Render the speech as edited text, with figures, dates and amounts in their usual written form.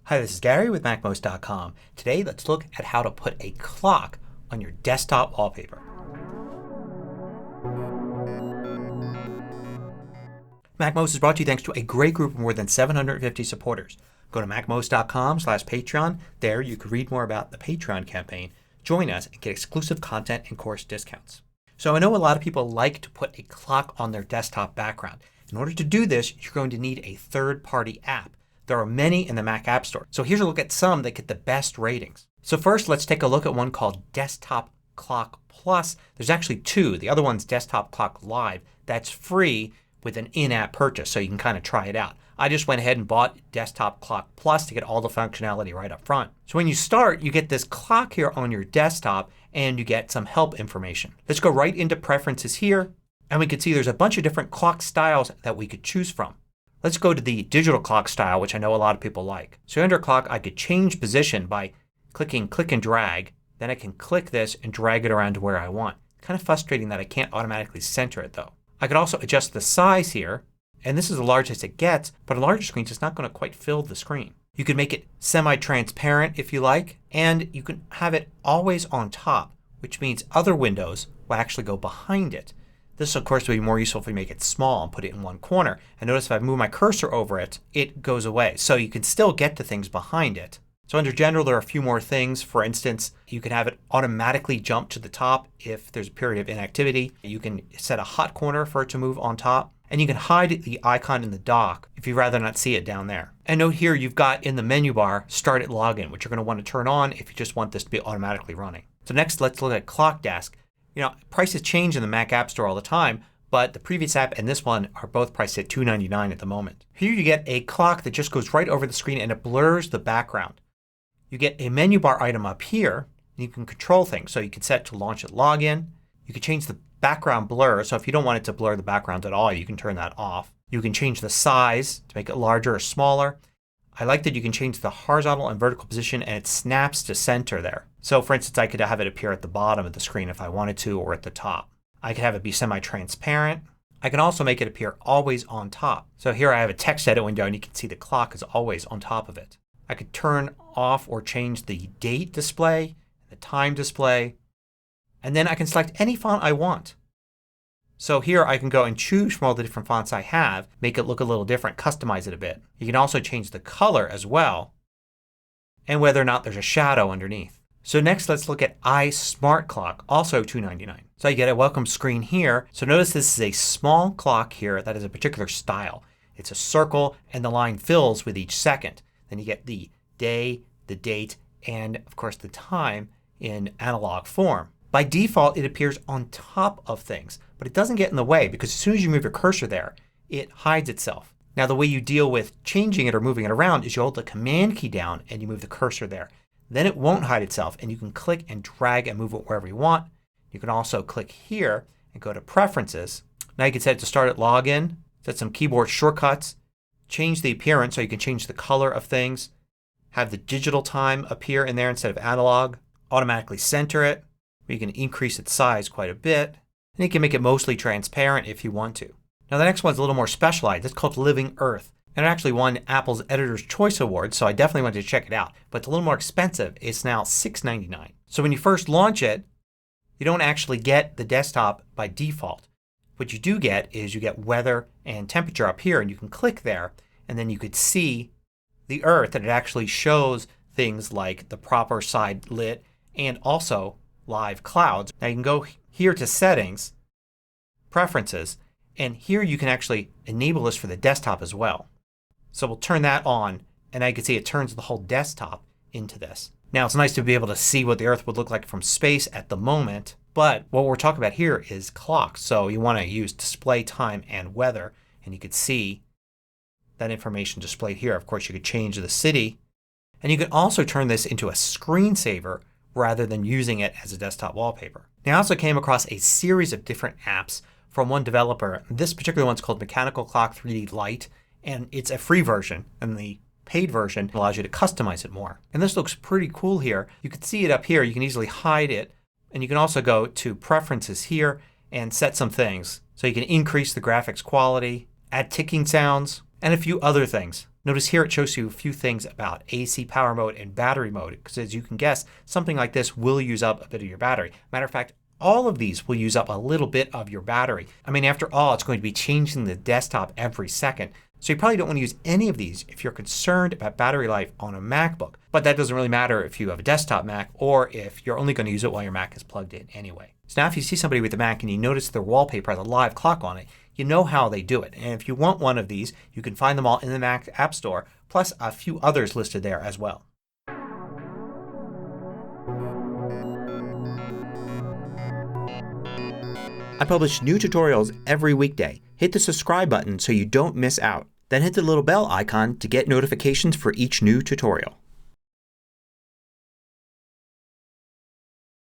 Hi, this is Gary with MACMOST.com. Today let's look at how to put a clock on your desktop wallpaper. MACMOST is brought to you thanks to a great group of more than 750 supporters. Go to MACMOST.com/Patreon. There you can read more about the Patreon campaign, join us, and get exclusive content and course discounts. So I know a lot of people like to put a clock on their desktop background. In order to do this, you're going to need a third-party app. There are many in the Mac App Store. So here's a look at some that get the best ratings. So first let's take a look at one called Desktop Clock Plus. There's actually two. The other one's Desktop Clock Live. That's free with an in-app purchase, so you can kind of try it out. I just went ahead and bought Desktop Clock Plus to get all the functionality right up front. So when you start, you get this clock here on your desktop and you get some help information. Let's go right into Preferences here, and we can see there's a bunch of different clock styles that we could choose from. Let's go to the digital clock style, which I know a lot of people like. So under clock I could change position by clicking click and drag. Then I can click this and drag it around to where I want. Kind of frustrating that I can't automatically center it though. I could also adjust the size here, and this is the largest it gets, but a larger screen is not going to quite fill the screen. You can make it semi-transparent if you like, and you can have it always on top, which means other windows will actually go behind it. This of course would be more useful if we make it small and put it in one corner. And notice if I move my cursor over it, it goes away. So you can still get to things behind it. So under general there are a few more things. For instance, you can have it automatically jump to the top if there's a period of inactivity. You can set a hot corner for it to move on top. And you can hide the icon in the dock if you'd rather not see it down there. And note here you've got in the menu bar Start at Login, which you're going to want to turn on if you just want this to be automatically running. So next let's look at Clock Desk. You know, prices change in the Mac App Store all the time, but the previous app and this one are both priced at $2.99 at the moment. Here you get a clock that just goes right over the screen and it blurs the background. You get a menu bar item up here and you can control things. So you can set to Launch at Login. You can change the background blur. So if you don't want it to blur the background at all, you can turn that off. You can change the size to make it larger or smaller. I like that you can change the horizontal and vertical position and it snaps to center there. So for instance I could have it appear at the bottom of the screen if I wanted to, or at the top. I could have it be semi-transparent. I can also make it appear always on top. So here I have a text edit window and you can see the clock is always on top of it. I could turn off or change the date display, the time display, and then I can select any font I want. So here I can go and choose from all the different fonts I have, make it look a little different, customize it a bit. You can also change the color as well and whether or not there's a shadow underneath. So next let's look at iSmart Clock, also $2.99. So you get a welcome screen here. So notice this is a small clock here that is a particular style. It's a circle and the line fills with each second. Then you get the day, the date, and of course the time in analog form. By default it appears on top of things, but it doesn't get in the way because as soon as you move your cursor there it hides itself. Now the way you deal with changing it or moving it around is you hold the Command key down and you move the cursor there. Then it won't hide itself and you can click and drag and move it wherever you want. You can also click here and go to Preferences. Now you can set it to Start at Login, set some keyboard shortcuts, change the appearance so you can change the color of things, have the digital time appear in there instead of analog, automatically center it. You can increase its size quite a bit. And you can make it mostly transparent if you want to. Now the next one's a little more specialized. It's called Living Earth. And it actually won Apple's Editor's Choice Award, so I definitely wanted to check it out. But it's a little more expensive. It's now $6.99. So when you first launch it, you don't actually get the desktop by default. What you do get is you get weather and temperature up here and you can click there and then you could see the Earth and it actually shows things like the proper side lit and also live clouds. Now you can go here to Settings, Preferences, and here you can actually enable this for the desktop as well. So we'll turn that on and now you can see it turns the whole desktop into this. Now it's nice to be able to see what the Earth would look like from space at the moment, but what we're talking about here is clocks. So you want to use display time and weather and you could see that information displayed here. Of course you could change the city and you can also turn this into a screensaver rather than using it as a desktop wallpaper. Now I also came across a series of different apps from one developer. This particular one's called Mechanical Clock 3D Lite and it's a free version and the paid version allows you to customize it more. And this looks pretty cool here. You can see it up here. You can easily hide it and you can also go to Preferences here and set some things. So you can increase the graphics quality, add ticking sounds, and a few other things. Notice here it shows you a few things about AC power mode and battery mode because as you can guess something like this will use up a bit of your battery. Matter of fact, all of these will use up a little bit of your battery. I mean, after all, it's going to be changing the desktop every second. So you probably don't want to use any of these if you're concerned about battery life on a MacBook. But that doesn't really matter if you have a desktop Mac or if you're only going to use it while your Mac is plugged in anyway. So now if you see somebody with a Mac and you notice their wallpaper has a live clock on it, you know how they do it. And if you want one of these, you can find them all in the Mac App Store, plus a few others listed there as well. I publish new tutorials every weekday. Hit the subscribe button so you don't miss out. Then hit the little bell icon to get notifications for each new tutorial.